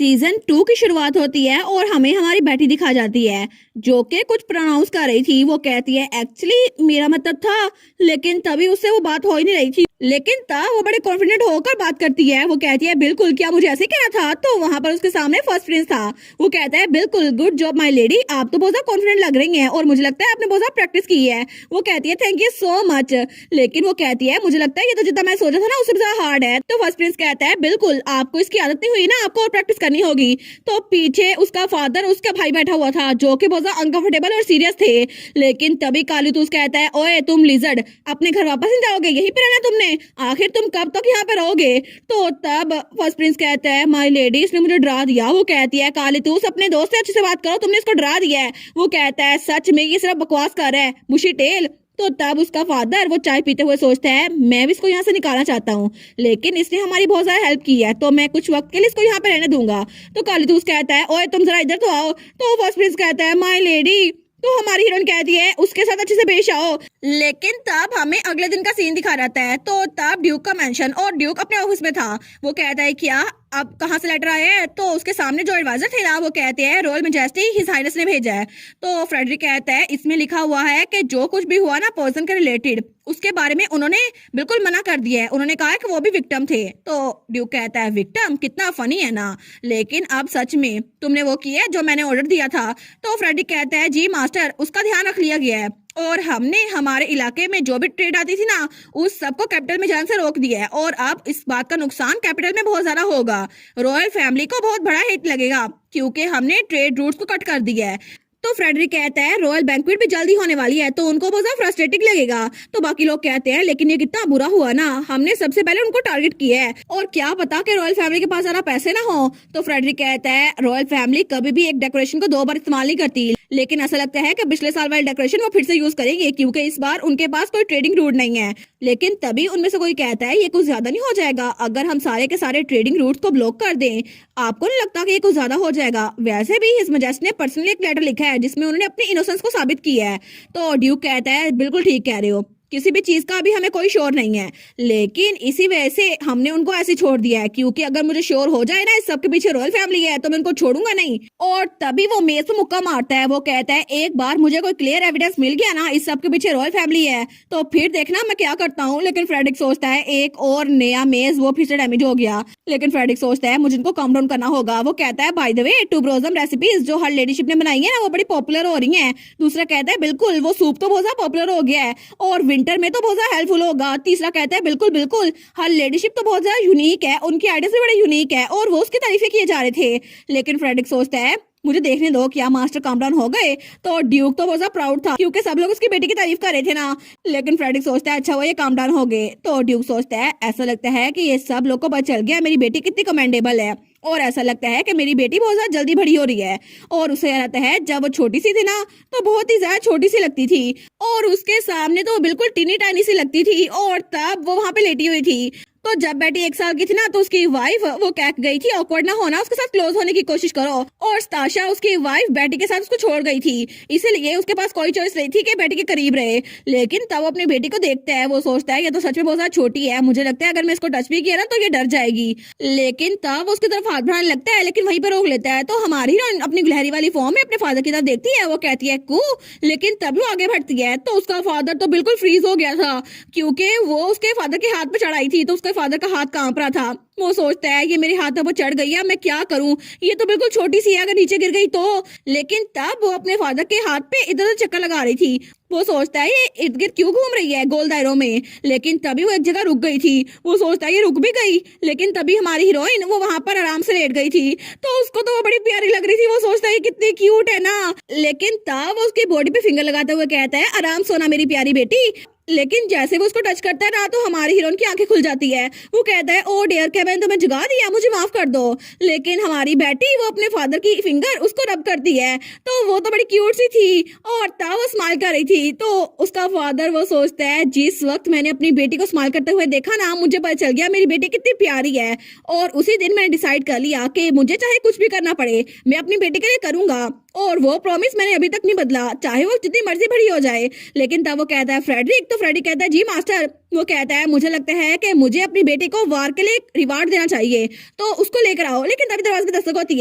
Season 2 की शुरुआत होती है और हमें हमारी बेटी दिखा जाती है जो कि कुछ प्रोनाउंस कर रही थी। वो कहती है एक्चुअली मेरा मतलब था, लेकिन तभी उससे वो बात हो ही नहीं रही थी। लेकिन तब वो बड़े कॉन्फिडेंट होकर बात करती है। वो कहती है बिल्कुल, क्या मुझे ऐसे कहना था? तो वहां पर उसके सामने फर्स्ट प्रिंस था। वो कहता है बिल्कुल, गुड जॉब माय लेडी, आप तो बहुत ज्यादा कॉन्फिडेंट लग रही हैं और मुझे लगता है आपने बहुत ज्यादा प्रैक्टिस की है। वो कहती है थैंक यू सो मच। लेकिन वो कहती है मुझे लगता है ये तो जितना मैं सोचा था ना उससे ज्यादा हार्ड है। तो फर्स्ट प्रिंस कहता है बिल्कुल, आपको इसकी आदत नहीं हुई ना, आपको और प्रैक्टिस करनी होगी। तो पीछे उसका फादर उसका भाई बैठा हुआ था जो कि बहुत ज्यादा अनकंफर्टेबल और सीरियस थे। लेकिन तभी कालीतूस कहता है ओए तुम लिजर्ड, अपने घर वापस नहीं जाओगे? यहीं पे रहना तुमने? आखिर तुम कब तक यहाँ पे रहोगे? तो तब फर्स्ट प्रिंस कहता है माय लेडी, इसने मुझे डरा दिया। वो कहती है कालीतूस अपने दोस्त से अच्छे से बात करो, तुमने इसको डरा दिया है। वो कहता है सच में ये सिर्फ बकवास कर रहा है मुशी टेल। तो तब उसका फादर वो चाय पीते हुए सोचता है मैं भी इसको यहाँ से निकालना चाहता हूँ, लेकिन इसने हमारी बहुत ज्यादा हेल्प की है तो मैं कुछ वक्त के लिए इसको यहाँ पे रहने दूंगा। तो कालीतूस कहता है ओए तुम जरा इधर तो आओ। तो फर्स्ट प्रिंस कहता है माय लेडी। तो हमारी हीरोइन कहती है उसके साथ अच्छे से पेश आओ। लेकिन तब हमें अगले दिन का सीन दिखा रहता है। तो तब ड्यूक का मेंशन और ड्यूक अपने ऑफिस में था। वो कहता है क्या अब कहाँ से लेटर आया है? तो उसके सामने जो एडवाइजर थे ना वो कहते हैं रॉयल मैजेस्टी हिज हाइनेस ने भेजा है। तो फ्रेडरिक कहता है इसमें लिखा हुआ है कि जो कुछ भी हुआ ना पर्सन के रिलेटेड उसके बारे में उन्होंने बिल्कुल मना कर दिया है। उन्होंने कहा है कि वो भी विक्टिम थे। तो ड्यूक कहता है विक्टिम, कितना फनी है ना, लेकिन अब सच में तुमने वो किया जो मैंने ऑर्डर दिया था? तो फ्रेडरिक कहता है जी मास्टर, उसका ध्यान रख लिया गया है और हमने हमारे इलाके में जो भी ट्रेड आती थी ना उस सबको कैपिटल में जाने से रोक दिया है और अब इस बात का नुकसान कैपिटल में बहुत ज्यादा होगा। रॉयल फैमिली को बहुत बड़ा हिट लगेगा क्योंकि हमने ट्रेड रूट्स को कट कर दिया है। तो फ्रेडरिक कहता है रॉयल बैंक्वेट भी जल्दी होने वाली है तो उनको बहुत ज्यादा फ्रस्ट्रेटिंग लगेगा। तो बाकी लोग कहते हैं लेकिन ये कितना बुरा हुआ ना, हमने सबसे पहले उनको टारगेट किया है और क्या पता कि रॉयल फैमिली के पास ज्यादा पैसे ना हो। तो फ्रेडरिक कहता है रॉयल फैमिली कभी भी एक डेकोरेशन को 2 बार इस्तेमाल नहीं करती, लेकिन ऐसा लगता है कि पिछले साल वाली डेकोरेशन वो फिर से यूज करेंगे क्योंकि इस बार उनके पास कोई ट्रेडिंग रूट नहीं है। लेकिन तभी उनमें से कोई कहता है ये कुछ ज्यादा नहीं हो जाएगा अगर हम सारे के सारे ट्रेडिंग रूट्स को ब्लॉक कर दें? आपको नहीं लगता कि ये कुछ ज्यादा हो जाएगा? वैसे भी हिज मैजेस्टी ने पर्सनली एक लेटर लिखा है जिसमें उन्होंने अपनी इनोसेंस को साबित किया है। तो ड्यूक कहता है बिल्कुल ठीक कह रहे हो, किसी भी चीज का अभी हमें कोई श्योर नहीं है, लेकिन इसी वजह से हमने उनको ऐसे छोड़ दिया है क्योंकि अगर मुझे श्योर हो जाए ना इस सबके पीछे रॉयल फैमिली है तो मैं उनको छोड़ूंगा नहीं। और तभी वो मेज पे मुक्का मारता है। वो कहता है एक बार मुझे कोई क्लियर एविडेंस मिल गया ना इस सबके पीछे रॉयल फैमिली है तो फिर देखना मैं क्या करता हूँ। लेकिन फ्रेडरिक सोचता है एक और नया मेज वो फिर से डैमेज हो गया। लेकिन फ्रेडरिक सोचता है मुझे इनको कम डाउन करना होगा। वो कहता है बाय द वे टूब्रोजम रेसिपीज जो हर लेडीशिप ने बनाई है ना वो बड़ी पॉपुलर हो रही है। दूसरा कहता है बिल्कुल, वो सूप तो बहुत ज्यादा पॉपुलर हो गया है और विंटर में तो बहुत ज्यादा हेल्पफुल होगा। तीसरा कहता है बिल्कुल बिल्कुल, हर लेडीशिप तो बहुत ज्यादा यूनिक है, उनकी आइडियाज भी बड़े यूनिक है और वो उसकी तारीफें किए जा रहे थे। लेकिन फ्रेडरिक सोचता है मुझे देखने दो क्या मास्टर काम डाउन हो गए। तो ड्यूक तो बहुत ज्यादा प्राउड था क्योंकि सब लोग उसकी बेटी की तारीफ कर रहे थे ना। लेकिन फ्रेडरिक सोचता है अच्छा वो ये काम डाउन हो गए। तो ड्यूक सोचता है ऐसा लगता है कि ये सब लोग को पता चल गया मेरी बेटी कितनी कमेंडेबल है और ऐसा लगता है कि मेरी बेटी बहुत ज्यादा जल्दी बड़ी हो रही है। और उसे लगता है जब वो छोटी सी थी ना तो बहुत ही ज्यादा छोटी सी लगती थी और उसके सामने तो बिल्कुल टीनी टाइनी सी लगती थी और तब वो वहां पे लेटी हुई थी। तो जब बेटी 1 साल की थी ना तो उसकी वाइफ वो कह गई थी ऑकवर्ड ना होना, उसके साथ क्लोज होने की कोशिश करो। और स्ताशा उसकी वाइफ बेटी के साथ उसको छोड़ गई थी, इसीलिए उसके पास कोई चॉइस नहीं थी कि बेटी के करीब रहे। लेकिन तब वो अपनी बेटी को देखता है, वो सोचता है ये तो सच में बहुत ज्यादा छोटी है, मुझे लगता है अगर मैं इसको टच भी किया ना तो ये डर जाएगी। लेकिन तब वो उसकी तरफ हाथ बढ़ाने लगता है लेकिन वहीं पर रोक लेता है। तो हमारी हीरोइन अपनी गिलहरी वाली फॉर्म में अपने फादर की तरफ देखती है। वो कहती है कू, लेकिन तभी वो आगे बढ़ती है तो उसका फादर तो बिल्कुल फ्रीज हो गया था क्योंकि वो उसके फादर के हाथ पे चढ़ाई थी तो उसके फादर का हाथ कांप रहा था। वो सोचता है ये मेरे हाथ पर चढ़ गई है, मैं क्या करूं, ये तो बिल्कुल छोटी सी है, अगर नीचे गिर गई तो। लेकिन तब वो अपने फादर के हाथ पे इधर उधर चक्कर लगा रही थी। वो सोचता है ये इर्द गिर्द क्यों घूम रही है गोल दायरों में। लेकिन तभी वो एक जगह रुक गई थी। वो सोचता है ये रुक भी गई, लेकिन तभी हमारी हीरोइन वो वहां पर आराम से लेट गई थी तो उसको तो वो बड़ी प्यारी लग रही थी। वो सोचता है ये कितनी क्यूट है ना। लेकिन तब वो उसकी बॉडी पे फिंगर लगाते हुए कहता है आराम सोना मेरी प्यारी बेटी। लेकिन जैसे वो उसको टच करता है ना तो हमारी हीरोइन की आंखें खुल जाती है। वो कहता है ओ डियर, क्या मैंने तुम्हें जगा दिया, मुझे माफ कर दो। लेकिन हमारी बेटी वो अपने फादर की फिंगर उसको रब करती है तो वो तो बड़ी क्यूट सी थी और तब वो स्माइल कर रही थी। तो उसका फादर वो सोचता है जिस वक्त मैंने अपनी बेटी को स्माइल करते हुए देखा ना मुझे पता चल गया मेरी बेटी कितनी प्यारी है और उसी दिन मैंने डिसाइड कर लिया कि मुझे चाहे कुछ भी करना पड़े मैं अपनी बेटी के लिए करूंगा और वो प्रॉमिस मैंने अभी तक नहीं बदला, चाहे वो जितनी मर्जी बड़ी हो जाए। लेकिन तब वो कहता है फ्रेडरिक, तो फ्रेडरिक कहता है जी मास्टर, वो कहता है मुझे लगता है कि मुझे अपनी बेटी को वार के लिए रिवार्ड देना चाहिए, तो उसको लेकर आओ। लेकिन तभी दरवाजे की दस्तक होती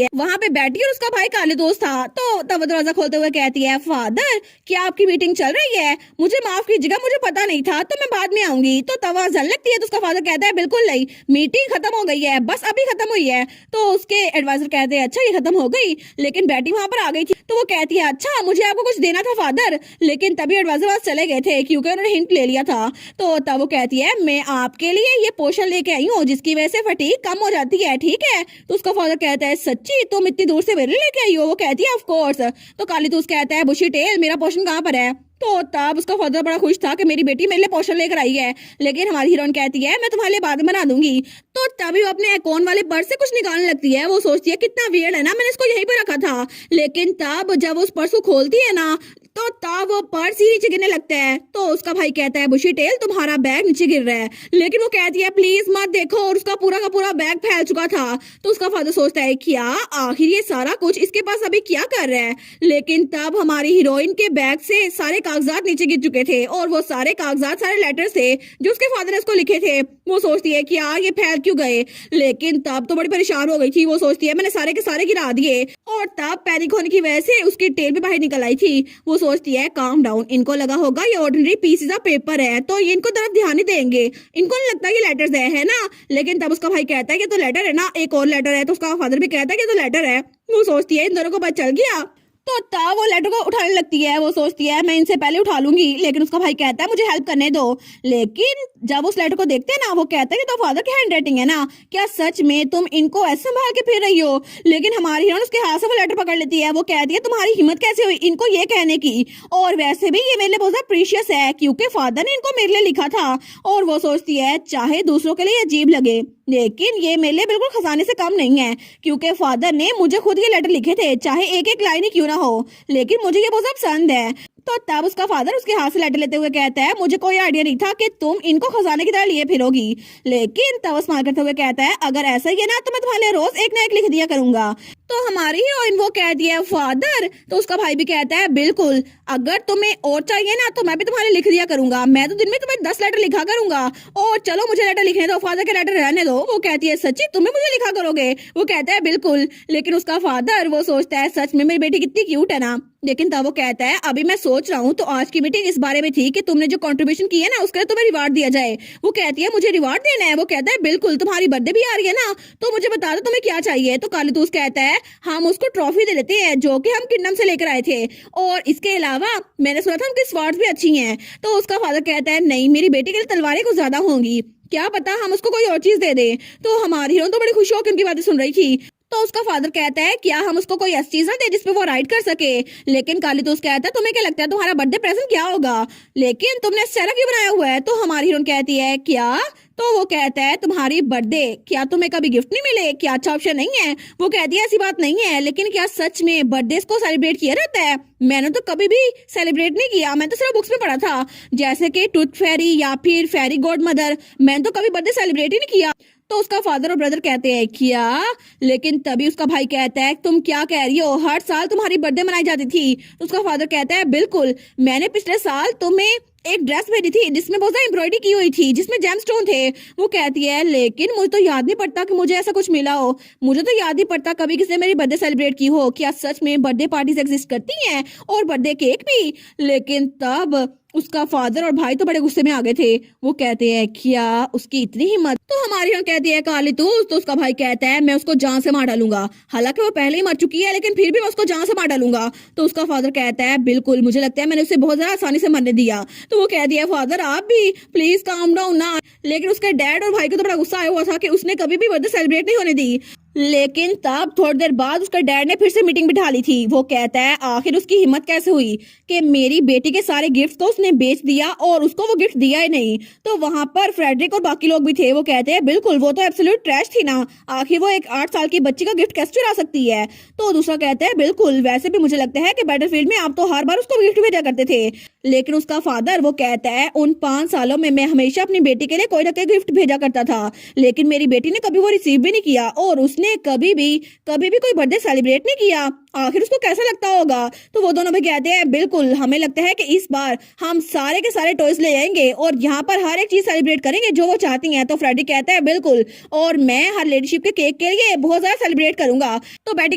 है। वहाँ पे बैठी और उसका भाई काली दोस्त था। तो तब वो दरवाजा खोलते हुए कहती है, फादर क्या आपकी मीटिंग चल रही है? मुझे माफ कीजिएगा, मुझे पता नहीं था, तो मैं बाद में आऊंगी। तो तब वहाँ जल लगती है। तो उसका फादर कहता है बिल्कुल नहीं, मीटिंग खत्म हो गई है, बस अभी खत्म हुई है। तो उसके एडवाइजर कहते हैं अच्छा ये खत्म हो गई, लेकिन बेटी वहाँ पर आ गई थी। तो वो कहती है अच्छा मुझे आपको कुछ देना था फादर, लेकिन तभी एडवाइजर वहां चले गए थे क्योंकि उन्होंने हिंट ले लिया था। तो तब वो कहती है मैं आपके लिए ये पोशन लेके आई हूँ जिसकी वजह से फटीग कम हो जाती है, ठीक है? तो उसका फादर कहता है सच्ची तुम इतनी दूर से मेरे लिए लेके आई हो? वो कहती है ऑफ कोर्स। तो काली दोस्त कहता है बुशी टेल मेरा पोशन कहाँ पर है? तो तब उसका फादर बड़ा खुश था कि मेरी बेटी मेरे लिए पोशन लेकर आई है, लेकिन हमारी हीरोइन कहती है मैं तुम्हारे लिए बाद में बना दूंगी। तो तभी वो अपने अकाउंट वाले पर्स से कुछ निकालने लगती है। वो सोचती है कितना वियर्ड है ना, मैंने इसको यहीं पे रखा था। लेकिन तब जब उस पर्स को खोलती है ना, तो तब वो पर्स ही नीचे गिरने लगता है। तो उसका भाई कहता है बुशी टेल तुम्हारा बैग नीचे गिर रहा है, लेकिन वो कहती है प्लीज मत देखो, और उसका पूरा का पूरा बैग फैल चुका था। तो उसका फादर सोचता है क्या आखिर ये सारा कुछ इसके पास अभी क्या कर रहा है? लेकिन तब हमारी हीरोइन के बैग से सारे कागजात नीचे गिर चुके थे, और वो सारे कागजात सारे लेटर्स थे जो उसके फादर ने उसको लिखे थे। वो सोचती है कि ये फैल क्यों गए, लेकिन तब तो बड़ी परेशान हो गई थी। वो सोचती है मैंने सारे के सारे गिरा दिए, और तब पैनिक होने की वजह से उसकी टेल भी बाहर निकल आई थी। वो सोचती है काम डाउन, इनको लगा होगा ये ऑर्डिनरी पीसेस ऑफ पेपर है, तो ये इनको तरफ ध्यान नहीं देंगे, इनको नहीं लगता ये लेटर्स है ना। लेकिन तब उसका भाई कहता है कि तो लेटर है ना, एक और लेटर है। तो उसका फादर भी कहता है कि तो लेटर है। वो सोचती है इन दोनों को पता चल गया। तो तब वो लेटर को उठाने लगती है। वो सोचती है मैं इनसे पहले उठा लूंगी, लेकिन उसका भाई कहता है मुझे हेल्प करने दो। लेकिन जब उस लेटर को देखते हैं ना, वो कहता है कि तो फादर की हैंड राइटिंग है ना, क्या सच में तुम इनको ऐसे संभाल के फिर रही हो? लेकिन हमारी हीरोइन उसके हाथ से वो लेटर पकड़ लेती है। वो कहती है तुम्हारी हिम्मत कैसे हुई इनको ये कहने की, और वैसे भी ये मेरे लिए बहुत ज्यादा प्रीशियस है क्योंकि फादर ने इनको मेरे लिए लिखा था। और वो सोचती है चाहे दूसरों के लिए अजीब लगे, लेकिन ये मेरे लिए बिल्कुल खजाने से कम नहीं है, क्योंकि फादर ने मुझे खुद ये लेटर लिखे थे, चाहे एक एक लाइन ही क्यों ना हो, लेकिन मुझे ये बहुत ज्यादा पसंद है। तो तब उसका फादर उसके हाथ से लेटर लेते हुए कहता है मुझे कोई आइडिया नहीं था कि तुम इनको खजाने की तरह लिए फिरोगी। लेकिन तब वो स्माइल करते हुए कहता है अगर ऐसा ही है ना तो मैं तुम्हारे लिए रोज एक ना एक लिख दिया करूंगा। तो हमारी हीरोइन वो कहती है फादर। तो उसका भाई भी कहता है बिल्कुल, अगर तुम्हें और चाहिए ना तो मैं भी तुम्हारे लिख दिया करूंगा, मैं तो दिन में तुम्हें 10 लेटर लिखा करूंगा, और चलो मुझे लेटर लिखने दो, फादर के लेटर रहने दो। वो कहती है सच्ची तुम्हें मुझे लिखा करोगे? वो कहता है बिल्कुल। लेकिन उसका फादर वो सोचता है सच में मेरी बेटी कितनी क्यूट है ना। लेकिन तब वो कहता है अभी मैं सोच रहा हूँ, तो आज की मीटिंग इस बारे में थी कि तुमने जो कंट्रीब्यूशन की है ना उसके लिए तुम्हें रिवार्ड दिया जाए। वो कहती है मुझे रिवार्ड देना है? वो कहता है बिल्कुल, तुम्हारी बर्थडे भी आ रही है ना, तो मुझे बता दो तुम्हें क्या चाहिए। तो कालीतूस कहता है हम उसको ट्रॉफी दे देते हैं जो कि हम किंगडम से लेकर आए थे, और इसके अलावा मैंने सुना था उनकी स्वॉर्ड्स भी अच्छी हैं। तो उसका फादर कहता है नहीं, मेरी बेटी के लिए तलवारें कुछ ज्यादा होंगी, क्या पता हम उसको कोई और चीज दे दें। तो हमारी हीरोइन तो बड़ी खुश होकर उनकी बातें सुन रही थी। तो उसका फादर कहता है क्या हम उसको कोई ऐसी चीज ना दे जिसपे वो राइड कर सके। लेकिन कालीतूस कहता है तुम्हें क्या लगता है तुम्हारा बर्थडे प्रेजेंट क्या होगा, लेकिन तुमने स्टेला क्यों बनाया हुआ है? तो हमारी हीरोइन कहती है क्या? तो वो कहता है तुम्हारी बर्थडे, क्या तुम्हें कभी गिफ्ट नहीं मिले? क्या अच्छा ऑप्शन नहीं है? वो कहती है ऐसी बात नहीं है, लेकिन क्या सच में बर्थडे को सेलिब्रेट किया जाता है? मैंने तो कभी भी सेलिब्रेट नहीं किया, मैं तो सिर्फ बुक्स में पढ़ा था, जैसे कि टूथ फेरी या फिर फेरी गॉड मदर, मैंने तो कभी बर्थडे सेलिब्रेट ही नहीं किया। तो उसका फादर और ब्रदर कहते हैं क्या? लेकिन तभी उसका भाई कहता है तुम क्या कह रही हो, हर साल तुम्हारी बर्थडे मनाई जाती थी। तो उसका फादर कहता है बिल्कुल, मैंने पिछले साल तुम्हें एक ड्रेस भेजी थी जिसमें बहुत ज्यादा एम्ब्रॉयडरी की हुई थी, जिसमें जेमस्टोन थे। वो कहती है लेकिन मुझे तो याद नहीं पड़ता कि मुझे ऐसा कुछ मिला हो, मुझे तो याद नहीं पड़ता कभी किसी ने मेरी बर्थडे सेलिब्रेट की हो। क्या सच में बर्थडे पार्टीज एग्जिस्ट करती हैं और बर्थडे केक भी? लेकिन तब उसका फादर और भाई तो बड़े गुस्से में आ गए थे। वो कहते हैं क्या उसकी इतनी हिम्मत? तो हमारी यहाँ कहती है कालीतूस। तो उसका भाई कहता है मैं उसको जान से मार डालूंगा, हालांकि वो पहले ही मर चुकी है, लेकिन फिर भी मैं उसको जान से मार डालूंगा। तो उसका फादर कहता है बिल्कुल, मुझे लगता है मैंने उसे बहुत ज्यादा आसानी से मरने दिया। तो वो कहती है फादर आप भी प्लीज काम डाउन ना। लेकिन उसके डैड और भाई को तो बड़ा गुस्सा आया हुआ था कि उसने कभी भी बर्थडे सेलिब्रेट नहीं होने दी। लेकिन तब थोड़ी देर बाद उसका डैड ने फिर से मीटिंग बिठा ली थी। वो कहता है आखिर उसकी हिम्मत कैसे हुई कि मेरी बेटी के सारे गिफ्ट्स को उसने बेच दिया और उसको वो गिफ्ट दिया ही नहीं। तो वहां पर फ्रेडरिक और बाकी लोग भी थे। वो कहते हैं बिल्कुल, वो तो एब्सोल्यूट ट्रैश थी ना, आखिर वो एक 8 साल की बच्ची का गिफ्ट कैसे चुरा सकती है। तो दूसरा कहता है बिल्कुल, वैसे भी मुझे लगता है कि बैटलफील्ड में आप तो हर बार उसको गिफ्ट भेजा करते थे। लेकिन उसका फादर वो कहता है उन 5 सालों में मैं हमेशा अपनी बेटी के लिए कोई ना कोई गिफ्ट भेजा करता था, लेकिन मेरी बेटी ने कभी वो रिसीव भी नहीं किया और उसने कभी भी कोई बर्थडे सेलिब्रेट नहीं किया। आखिर उसको कैसा लगता होगा। तो वो दोनों भी कहते हैं बिल्कुल, हमें लगता है कि इस बार हम सारे के सारे टॉयज ले आएंगे और यहाँ पर हर एक चीज सेलिब्रेट करेंगे जो वो चाहती हैं। तो फ्रेडी कहता है बिल्कुल, और मैं हर लेडीशिप के केक के लिए बहुत ज्यादा सेलिब्रेट करूंगा। तो बेटी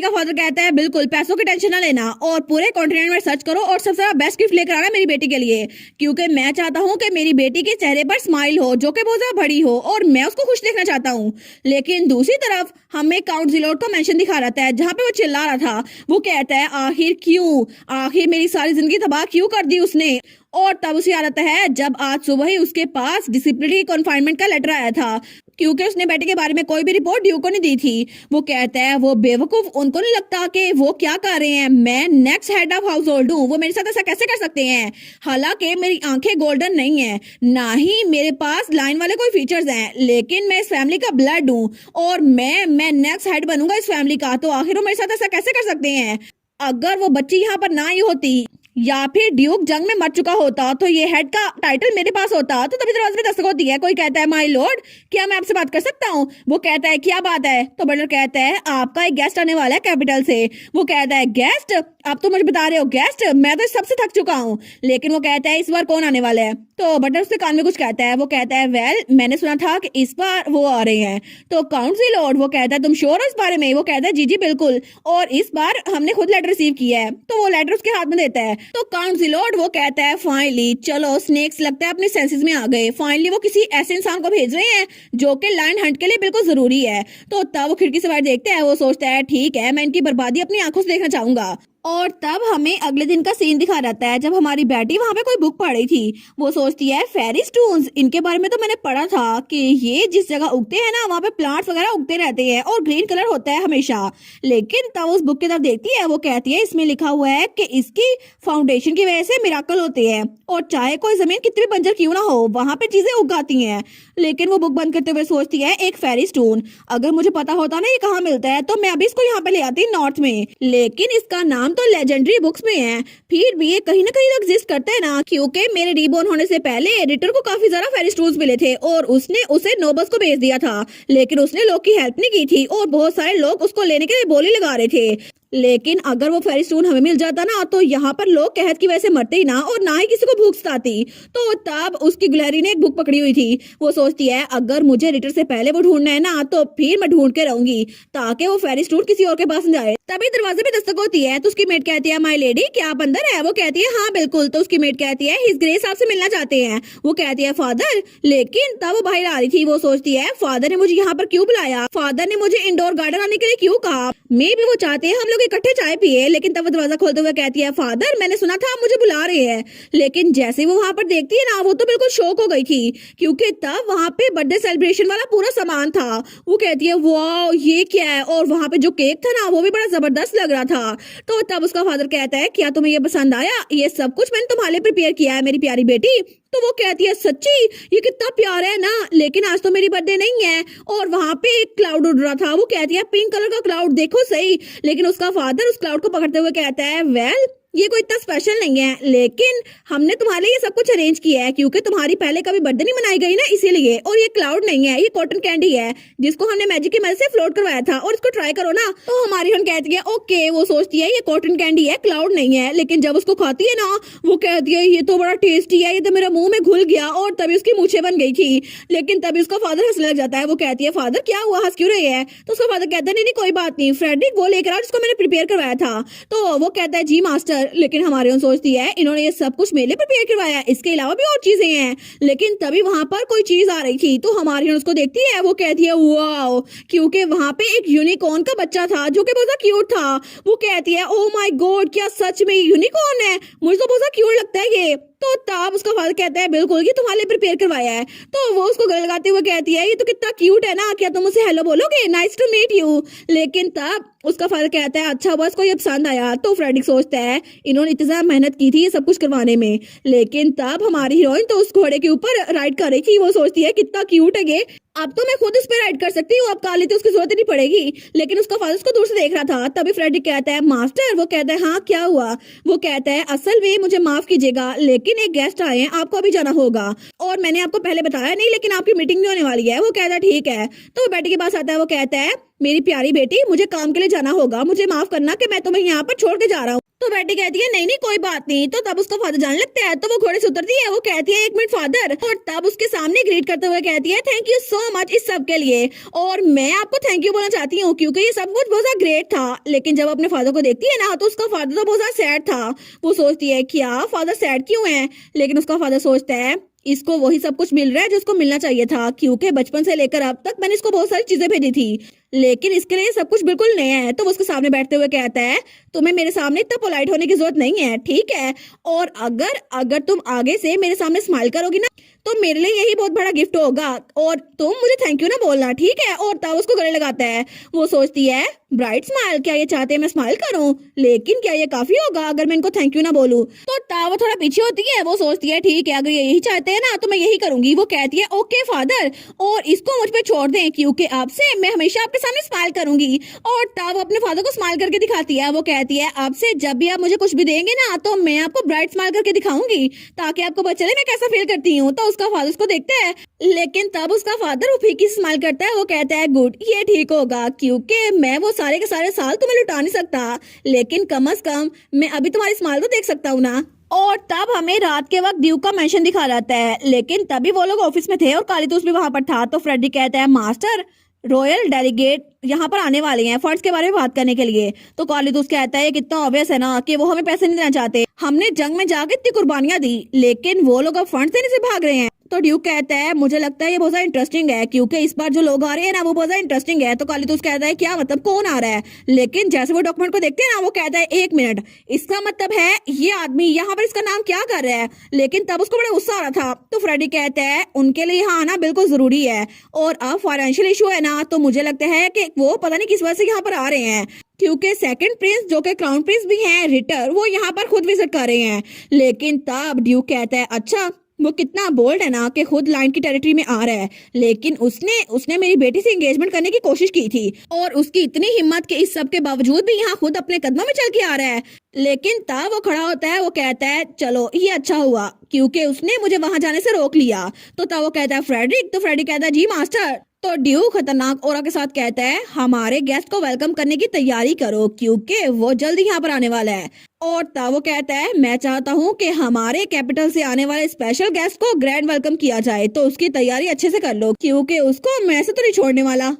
का फादर कहता है बिल्कुल, पैसों की टेंशन ना लेना और पूरे कॉन्टिनेंट में सर्च करो और सबसे ज्यादा बेस्ट गिफ्ट लेकर आना मेरी बेटी के लिए, क्योंकि मैं चाहता हूँ कि मेरी बेटी के चेहरे पर स्माइल हो जो कि बहुत ज्यादा बड़ी हो और मैं उसको खुश देखना चाहता हूँ। लेकिन दूसरी तरफ हमें काउंट जिलोट का मेंशन दिखा रहता है जहाँ पे वो चिल्ला रहा था। वो कहता है आखिर क्यों, आखिर मेरी सारी जिंदगी तबाह क्यों कर दी उसने। और तब उसे याद आता है जब आज सुबह ही उसके पास डिसिप्लिनरी कन्फाइनमेंट का लेटर आया था, क्योंकि उसने बेटे के बारे में कोई भी रिपोर्ट ड्यू को नहीं दी थी। वो कहता है वो बेवकूफ, उनको नहीं लगता कि वो क्या कर रहे हैं, मैं next head of house hold हूँ, वो मेरे साथ ऐसा कैसे कर सकते हैं। हालांकि मेरी आंखें गोल्डन नहीं है, ना ही मेरे पास लाइन वाले कोई फीचर्स हैं, लेकिन मैं इस फैमिली का ब्लड हूँ और मैं नेक्स्ट हेड बनूंगा इस फैमिली का। तो आखिर वो मेरे साथ ऐसा कैसे कर सकते हैं। अगर वो बच्ची यहाँ पर ना ही होती या फिर ड्यूक जंग में मर चुका होता तो ये हेड का टाइटल मेरे पास होता। तो तभी दरवाजे पे दस्तक होती है। कोई कहता है माय लॉर्ड, क्या मैं आपसे बात कर सकता हूँ। वो कहता है क्या बात है। तो बटलर कहता है आपका एक गेस्ट आने वाला है कैपिटल से। वो कहता है गेस्ट, आप तो मुझे बता रहे हो गेस्ट, मैं तो सबसे थक चुका हूँ। लेकिन वो कहता है इस बार कौन आने वाला है। तो बटलर उसके कान में कुछ कहता है। वो कहता है वेल, मैंने सुना था कि इस बार वो आ रहे हैं। तो काउंसिल लॉर्ड, वो कहता है तुम श्योर हो इस बारे में। वो कहता है जी जी बिल्कुल, और इस बार हमने खुद लेटर रिसीव किया है। तो वो लेटर उसके हाथ में देता है। तो काउंसिल लॉर्ड वो कहता है फाइनली, चलो स्नेक्स लगता है अपने सेंसेस में आ गए। फाइनली वो किसी ऐसे इंसान को भेज रहे हैं जो कि लायन हंट के लिए बिल्कुल जरूरी है। तो तब वो खिड़की से बाहर देखता है। वो सोचता है ठीक है, मैं इनकी बर्बादी अपनी आंखों से देखना चाहूंगा। और तब हमें अगले दिन का सीन दिखा रहता है जब हमारी बेटी वहां पे कोई बुक पढ़ रही थी। वो सोचती है फेरी स्टोन्स, इनके बारे में तो मैंने पढ़ा था कि ये जिस जगह उगते हैं ना वहाँ पे प्लांट्स वगैरह उगते रहते हैं और ग्रीन कलर होता है हमेशा। लेकिन तब उस बुक की तरफ देखती है। वो कहती है इसमें लिखा हुआ है कि इसकी फाउंडेशन की वजह से मिराकल होते हैं और चाहे कोई जमीन कितनी बंजर क्यों ना हो वहां पे चीजें उगाती हैं। लेकिन वो बुक बंद करते हुए सोचती है एक फेरी स्टोन, अगर मुझे पता होता ना ये कहाँ मिलता है तो मैं अभी इसको यहाँ पे ले आती नॉर्थ में। लेकिन इसका नाम तो लेजेंडरी बुक्स में है, फिर भी ये कहीं ना कहीं एग्जिस्ट करता है ना, क्योंकि मेरे रीबोर्न होने से पहले एडिटर को काफी ज्यादा फेरी स्टोन्स मिले थे और उसने उसे नोबस को भेज दिया था। लेकिन उसने लोग की हेल्प नहीं की थी और बहुत सारे लोग उसको लेने के लिए बोली लगा रहे थे। लेकिन अगर वो फेरी स्टोन हमें मिल जाता ना तो यहाँ पर लोग कहत की वजह से मरते ही ना और ना ही किसी को भूख सताती। तो तब उसकी गुलहरी ने एक बुक पकड़ी हुई थी। वो सोचती है अगर मुझे रिटर से पहले वो ढूंढना है ना तो फिर मैं ढूंढ के रहूंगी ताकि वो फेरी स्टोन किसी और के पास न जाए। तभी दरवाजे पे दस्तक होती है तो उसकी मेट कहती है माय लेडी, क्या आप अंदर है। वो कहती है हाँ बिल्कुल। तो उसकी मेट कहती है हिज ग्रेस आपसे मिलना चाहते हैं। वो कहती है फादर, लेकिन तब वो बाहर आ रही थी। वो सोचती है फादर ने मुझे यहाँ पर क्यों बुलाया, फादर ने मुझे इंडोर गार्डन आने के लिए क्यों कहा। मे भी वो चाहते हैं हम लोग इकट्ठे चाय पिए। लेकिन तब वो दरवाजा खोलते हुए कहती है फादर, मैंने सुना था आप मुझे बुला रहे हैं। लेकिन जैसे वो वहां पर देखती है ना वो तो बिल्कुल शॉक हो गई थी, क्योंकि तब वहां पे बर्थडे सेलिब्रेशन वाला पूरा सामान था। वो कहती है वाह ये क्या है, और वहां पे जो केक था ना वो भी बड़ा जबरदस्त लग रहा था। तो तब उसका फादर कहता है क्या तुम्हें ये पसंद आया, ये सब कुछ मैंने तुम्हारे लिए प्रिपेयर किया है मेरी प्यारी बेटी। तो वो कहती है सच्ची, ये कितना प्यारा है ना, लेकिन आज तो मेरी बर्थडे नहीं है। और वहां पे एक क्लाउड उड़ रहा था। वो कहती है पिंक कलर का क्लाउड देखो सही। लेकिन उसका फादर उस क्लाउड को पकड़ते हुए कहता है वेल ये कोई इतना स्पेशल नहीं है, लेकिन हमने तुम्हारे लिए ये सब कुछ अरेंज किया है क्योंकि तुम्हारी पहले कभी बर्थडे नहीं मनाई गई ना इसीलिए। और ये क्लाउड नहीं है, ये कॉटन कैंडी है जिसको हमने मैजिक की मदद से फ्लोट करवाया था और इसको ट्राई करो ना। तो हमारी हन कहती है ओके। वो सोचती है ये कॉटन कैंडी है, क्लाउड नहीं है। लेकिन जब उसको खाती है ना वो कहती है ये तो बड़ा टेस्टी है, ये तो मेरा मुंह में घुल गया और तभी उसकी मूछें बन गई थी। लेकिन तभी उसका फादर हंसने लग जाता है। वो कहती है फादर क्या हुआ, हंस क्यों रहे हैं। तो उसका फादर कहता है नहीं नहीं कोई बात नहीं, फ्रेडरिक वो लेकर आओ जिसको मैंने प्रिपेयर करवाया था। तो वो कहता है जी मास्टर। लेकिन हमारे सोचती है इन्होंने ये सब कुछ मेरे लिए प्रिपेयर करवाया, इसके अलावा भी और चीजें हैं। लेकिन तभी वहां पर कोई चीज आ रही थी तो हमारी उसको देखती है। वो कहती है वाओ, क्योंकि वहां पे एक यूनिकॉर्न का बच्चा था जो कि बहुत क्यूट था। वो कहती है ओ माय गॉड, क्या सच में यूनिकॉर्न है, मुझे तो बहुत क्यूट लगता है ये। तो तब उसका फादर कहता है बिल्कुल ये तुम्हारे लिए प्रिपेयर करवाया है। तो वो उसको गले लगाते हुए कहती है ये तो कितना क्यूट है ना, क्या तुम उसे हेलो बोलोगे, नाइस टू मीट यू। लेकिन तब उसका फादर कहता है अच्छा बस को ये पसंद आया। तो फ्रेडरिक सोचता है इन्होंने इतनी ज्यादा मेहनत की थी ये सब कुछ करवाने में। लेकिन तब हमारी हीरोइन तो उस घोड़े के ऊपर राइड कर रही थी। वो सोचती है कितना क्यूट है ये, अब तो मैं खुद उस पर राइड कर सकती हूँ, अब काली तो उसकी जरूरत ही नहीं पड़ेगी। लेकिन उसका फादर उसको दूर से देख रहा था। तभी फ्रेडी कहता है मास्टर। वो कहता है हाँ क्या हुआ। वो कहता है असल में मुझे माफ कीजिएगा लेकिन एक गेस्ट आए हैं, आपको अभी जाना होगा और मैंने आपको पहले बताया नहीं, लेकिन आपकी मीटिंग भी होने वाली है। वो कहता है ठीक है। तो वो बेटी के पास आता है। वो कहता है मेरी प्यारी बेटी, मुझे काम के लिए जाना होगा, मुझे माफ करना कि मैं तुम्हें यहाँ पर छोड़ के जा रहा हूँ। तो बेटी कहती है नहीं नहीं कोई बात नहीं। तो तब उसका फादर जाने लगता है। तो वो घोड़े से उतरती है। वो कहती है एक मिनट फादर, और तब उसके सामने ग्रीट करते हुए कहती है थैंक यू सो मच इस सब के लिए, और मैं आपको थैंक यू बोलना चाहती हूँ क्योंकि ये सब कुछ बहुत ज्यादा ग्रेट था। लेकिन जब अपने फादर को देखती है ना, तो उसका फादर तो बहुत ज्यादा सैड था। वो सोचती है क्या फादर सैड क्यों है। लेकिन उसका फादर सोचता है इसको वही सब कुछ मिल रहा है जो उसको मिलना चाहिए था, क्योंकि बचपन से लेकर अब तक मैंने इसको बहुत सारी चीजें भेजी थी, लेकिन इसके लिए सब कुछ बिल्कुल नया है। तो वो उसके सामने बैठते हुए कहता है तुम्हें मेरे सामने इतना पोलाइट होने की जरूरत नहीं है, ठीक है। और अगर अगर तुम आगे से मेरे सामने स्माइल करोगी ना, तो मेरे लिए यही बहुत बड़ा गिफ्ट होगा, और तुम मुझे थैंक यू ना बोलना, ठीक है। और तब उसको गले लगाता है। वो सोचती है ब्राइट स्माइल, क्या ये चाहते हैं मैं स्माइल करूं, लेकिन क्या ये काफी होगा अगर मैं इनको थैंक यू ना बोलूं। तो तब वो थोड़ा पीछे होती है। वो सोचती है ठीक है अगर ये यही चाहते हैं ना तो मैं यही करूंगी। वो कहती है ओके फादर, और इसको मुझ पे छोड़ दें क्योंकि आपसे मैं हमेशा आपके सामने स्माइल करूंगी। और तब अपने फादर को स्माइल करके दिखाती है। वो कहती है अब से जब भी आप मुझे कुछ भी देंगे ना, तो मैं आपको ब्राइट स्माइल करके दिखाऊंगी ताकि आपको पता चले मैं कैसा फील करती हूँ। तो उसका फादर उसको देखता है, लेकिन तब उसका फादर वो फीकी स्माइल करता है। वो कहता है गुड, ये ठीक होगा क्योंकि मैं वो सारे के सारे साल तुम्हें लुटा नहीं सकता, लेकिन कम से कम मैं अभी तुम्हारी स्माइल तो देख सकता हूँ ना। और तब हमें रात के वक्त ड्यूक का मेंशन दिखा जाता है, लेकिन तभी वो लोग ऑफिस में थे और कालीतूस भी वहां पर था। तो फ्रेडी कहता है मास्टर, रॉयल डेलीगेट यहाँ पर आने वाले हैं फंड्स के बारे में बात करने के लिए। तो कालीतूस कहता है कितना ऑब्वियस है ना कि वो हमें पैसे नहीं देना चाहते, हमने जंग में जाकर इतनी कुर्बानियां दी, लेकिन वो लोग अब फंड्स देने से भाग रहे हैं। तो ड्यूक कहता है मुझे लगता है ये बहुत ज्यादा इंटरेस्टिंग है क्योंकि इस बार जो लोग आ रहे हैं ना वो बहुत ज्यादा इंटरेस्टिंग है। तो कालीतूस कहता है क्या मतलब, कौन आ रहा है। लेकिन जैसे वो डॉक्यूमेंट को देखते हैं ना, वो कहता है एक मिनट, इसका मतलब है ये आदमी यहाँ पर इसका नाम क्या कर रहा है। लेकिन तब उसको बड़ा गुस्सा आ रहा था। तो फ्रेडी कहता है उनके लिए यहाँ आना बिल्कुल जरूरी है, और अब फाइनेंशियल इशू है ना, तो मुझे लगता है कि वो पता नहीं किस वजह से यहाँ पर आ रहे हैं, क्योंकि सेकंड प्रिंस जो कि क्राउन प्रिंस भी हैं रिटर, वो यहाँ पर खुद विजिट कर रहे हैं। लेकिन तब ड्यूक कहता है अच्छा, वो कितना बोल्ड है ना कि खुद लाइन की टेरिटरी में आ रहा है, लेकिन उसने उसने मेरी बेटी से एंगेजमेंट करने की कोशिश की थी, और उसकी इतनी हिम्मत के इस सब के बावजूद भी यहाँ खुद अपने कदमों में चल के आ रहा है। लेकिन तब वो खड़ा होता है। वो कहता है चलो ये अच्छा हुआ क्योंकि उसने मुझे वहां जाने से रोक लिया। तो तब वो कहता है फ्रेडरिक। तो फ्रेडरिक कहता है जी मास्टर। तो ड्यू खतरनाक ओरा के साथ कहता है हमारे गेस्ट को वेलकम करने की तैयारी करो क्योंकि वो जल्दी यहाँ पर आने वाला है। और तब वो कहता है मैं चाहता हूँ कि हमारे कैपिटल से आने वाले स्पेशल गेस्ट को ग्रैंड वेलकम किया जाए, तो उसकी तैयारी अच्छे से कर लो क्योंकि उसको मैं से तो नहीं छोड़ने वाला।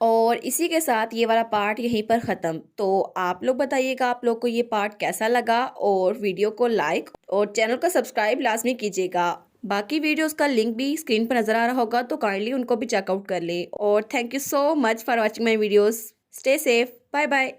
और इसी के साथ ये वाला पार्ट यहीं पर ख़त्म। तो आप लोग बताइएगा आप लोग को ये पार्ट कैसा लगा, और वीडियो को लाइक और चैनल को सब्सक्राइब लाजमी कीजिएगा। बाकी वीडियोस का लिंक भी स्क्रीन पर नज़र आ रहा होगा, तो काइंडली उनको भी चेकआउट कर ले। और thank you so much for watching my videos. Stay safe, bye bye.